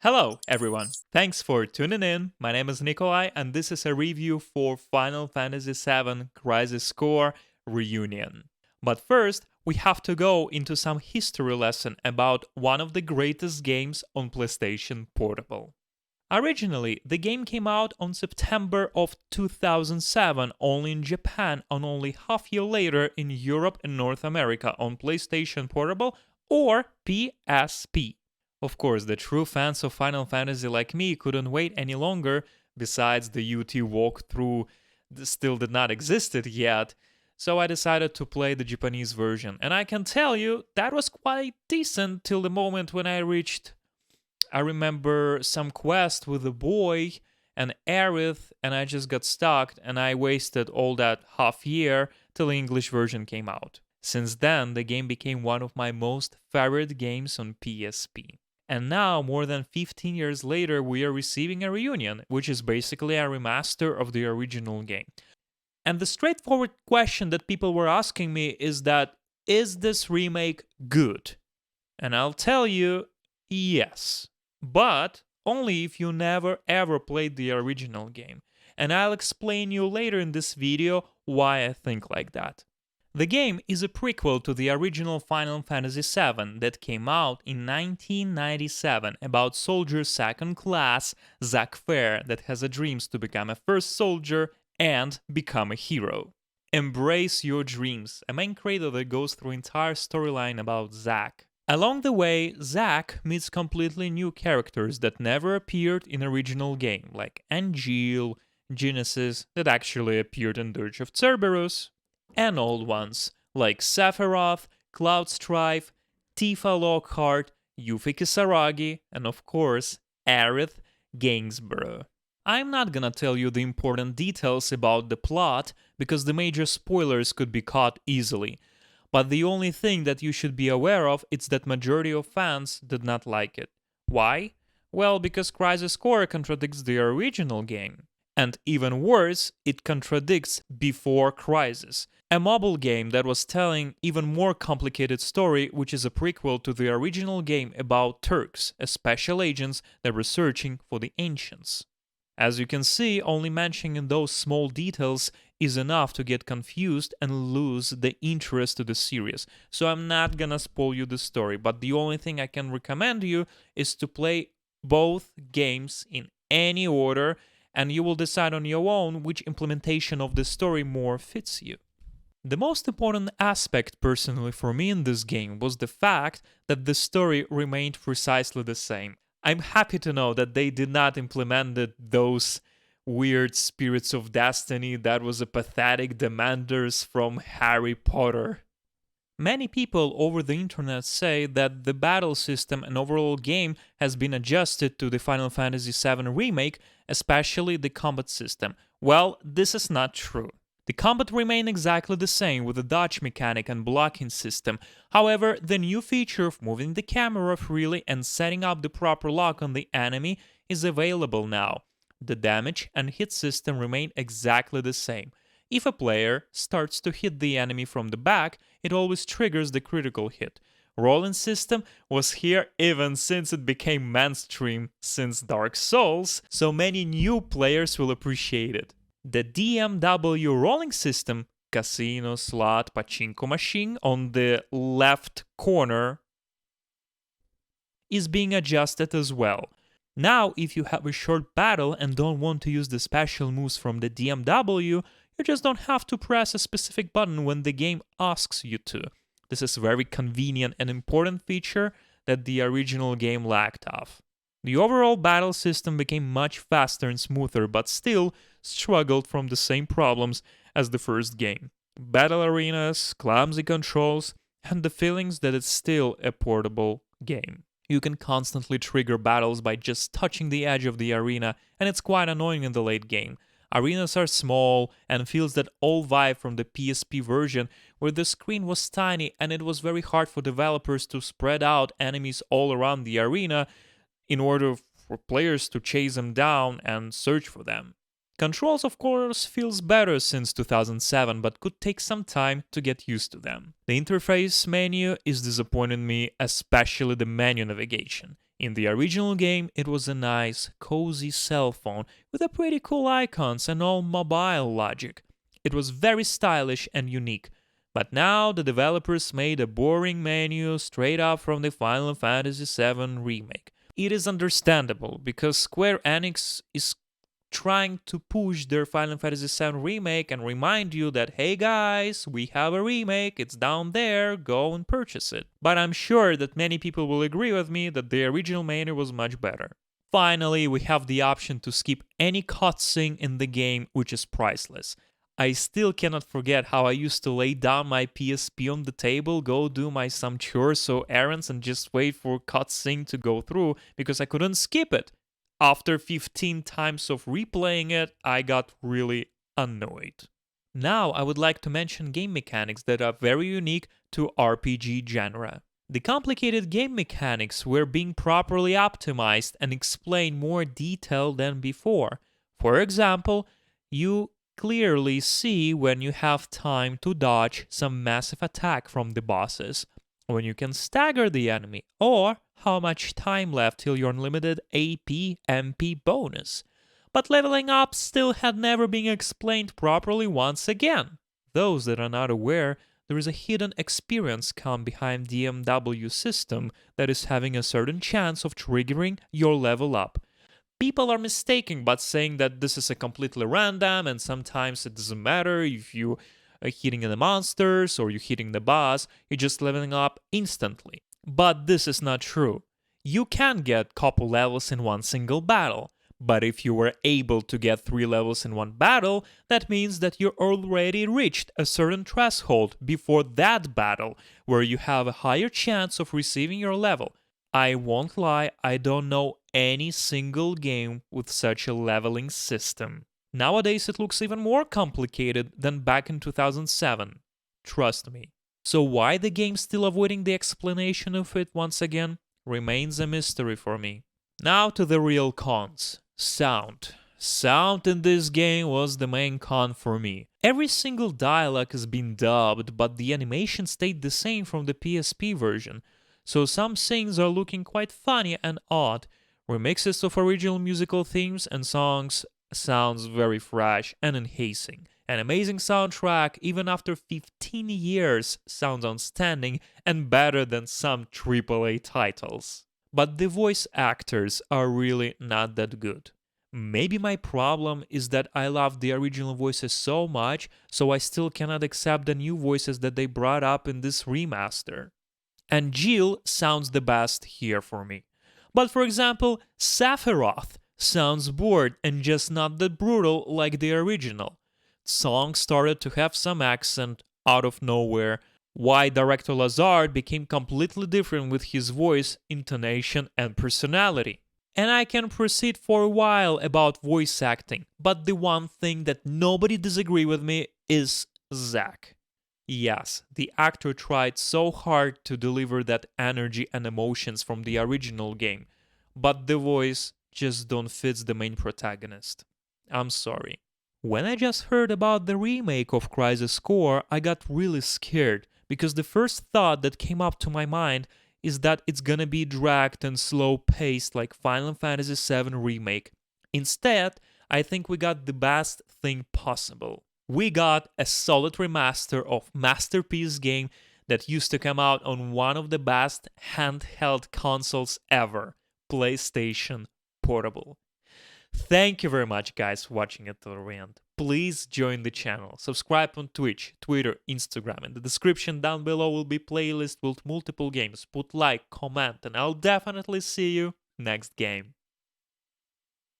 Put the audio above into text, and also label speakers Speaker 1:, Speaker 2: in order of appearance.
Speaker 1: Hello, everyone. Thanks for tuning in. My name is Nikolai, and this is a review for Final Fantasy VII Crisis Core Reunion. But first, we have to go into some history lesson about one of the greatest games on PlayStation Portable. Originally, the game came out on September of 2007 only in Japan and only half year later in Europe and North America on PlayStation Portable or PSP. Of course, the true fans of Final Fantasy like me couldn't wait any longer, besides the UT walkthrough still did not existed yet, so I decided to play the Japanese version. And I can tell you, that was quite decent till the moment when I remember some quest with a boy and Aerith, and I just got stuck and I wasted all that half year till the English version came out. Since then, the game became one of my most favorite games on PSP. And now, more than 15 years later, we are receiving a reunion, which is basically a remaster of the original game. And the straightforward question that people were asking me is this remake good? And I'll tell you, yes. But only if you never ever played the original game. And I'll explain you later in this video why I think like that. The game is a prequel to the original Final Fantasy VII that came out in 1997 about soldier second class Zack Fair that has a dreams to become a first soldier and become a hero. Embrace your dreams, a main creator that goes through entire storyline about Zack. Along the way, Zack meets completely new characters that never appeared in original game, like Angeal, Genesis that actually appeared in Dirge of Cerberus, and old ones like Sephiroth, Cloud Strife, Tifa Lockhart, Yuffie Kisaragi, and of course, Aerith Gainsborough. I'm not gonna tell you the important details about the plot because the major spoilers could be caught easily, but the only thing that you should be aware of is that majority of fans did not like it. Why? Well, because Crisis Core contradicts the original game. And even worse, it contradicts Before Crisis, a mobile game that was telling even more complicated story, which is a prequel to the original game about Turks, as special agents that were searching for the Ancients. As you can see, only mentioning those small details is enough to get confused and lose the interest to the series. So I'm not gonna spoil you the story, but the only thing I can recommend you is to play both games in any order, and you will decide on your own which implementation of the story more fits you. The most important aspect personally for me in this game was the fact that the story remained precisely the same. I'm happy to know that they did not implement those weird spirits of destiny that was a pathetic demanders from Harry Potter. Many people over the internet say that the battle system and overall game has been adjusted to the Final Fantasy VII Remake, especially the combat system. Well, this is not true. The combat remained exactly the same with the dodge mechanic and blocking system. However, the new feature of moving the camera freely and setting up the proper lock on the enemy is available now. The damage and hit system remain exactly the same. If a player starts to hit the enemy from the back, it always triggers the critical hit. Rolling system was here even since it became mainstream since Dark Souls, so many new players will appreciate it. The DMW rolling system, casino, slot, pachinko machine on the left corner, is being adjusted as well. Now, if you have a short battle and don't want to use the special moves from the DMW, you just don't have to press a specific button when the game asks you to. This is a very convenient and important feature that the original game lacked of. The overall battle system became much faster and smoother, but still struggled from the same problems as the first game. Battle arenas, clumsy controls, and the feelings that it's still a portable game. You can constantly trigger battles by just touching the edge of the arena, and it's quite annoying in the late game. Arenas are small and feels that old vibe from the PSP version where the screen was tiny and it was very hard for developers to spread out enemies all around the arena in order for players to chase them down and search for them. Controls, of course, feels better since 2007, but could take some time to get used to them. The interface menu is disappointing me, especially the menu navigation. In the original game, it was a nice, cozy cell phone with a pretty cool icons and all mobile logic. It was very stylish and unique. But now the developers made a boring menu straight up from the Final Fantasy VII Remake. It is understandable because Square Enix is trying to push their Final Fantasy VII Remake and remind you that, hey guys, we have a remake, it's down there, go and purchase it. But I'm sure that many people will agree with me that the original menu was much better. Finally, we have the option to skip any cutscene in the game, which is priceless. I still cannot forget how I used to lay down my PSP on the table, go do my some chores or errands and just wait for cutscene to go through because I couldn't skip it. After 15 times of replaying it, I got really annoyed. Now I would like to mention game mechanics that are very unique to RPG genre. The complicated game mechanics were being properly optimized and explained more detail than before. For example, you clearly see when you have time to dodge some massive attack from the bosses, when you can stagger the enemy, or how much time left till your unlimited AP MP bonus. But leveling up still had never been explained properly once again. Those that are not aware, there is a hidden experience count behind the MW system that is having a certain chance of triggering your level up. People are mistaken but saying that this is a completely random and sometimes it doesn't matter if you are hitting the monsters or you're hitting the boss, you're just leveling up instantly. But this is not true. You can get couple levels in one single battle, but if you were able to get 3 levels in one battle, that means that you already reached a certain threshold before that battle, where you have a higher chance of receiving your level. I won't lie, I don't know any single game with such a leveling system. Nowadays it looks even more complicated than back in 2007. Trust me. So why the game still avoiding the explanation of it once again remains a mystery for me. Now to the real cons. Sound. Sound in this game was the main con for me. Every single dialogue has been dubbed, but the animation stayed the same from the PSP version. So some scenes are looking quite funny and odd. Remixes of original musical themes and songs sounds very fresh and enhancing. An amazing soundtrack, even after 15 years, sounds outstanding and better than some AAA titles. But the voice actors are really not that good. Maybe my problem is that I love the original voices so much, so I still cannot accept the new voices that they brought up in this remaster. And Jill sounds the best here for me. But for example, Sephiroth sounds bored and just not that brutal like the original. Songs started to have some accent out of nowhere, why Director Lazard became completely different with his voice, intonation, and personality. And I can proceed for a while about voice acting, but the one thing that nobody disagree with me is Zack. Yes, the actor tried so hard to deliver that energy and emotions from the original game, but the voice just don't fit the main protagonist. I'm sorry. When I just heard about the remake of Crisis Core, I got really scared, because the first thought that came up to my mind is that it's gonna be dragged and slow-paced like Final Fantasy VII Remake. Instead, I think we got the best thing possible. We got a solid remaster of masterpiece game that used to come out on one of the best handheld consoles ever, PlayStation Portable. Thank you very much, guys, for watching it to the end. Please join the channel, subscribe on Twitch, Twitter, Instagram. In the description down below will be playlist with multiple games. Put like, comment, and I'll definitely see you next game.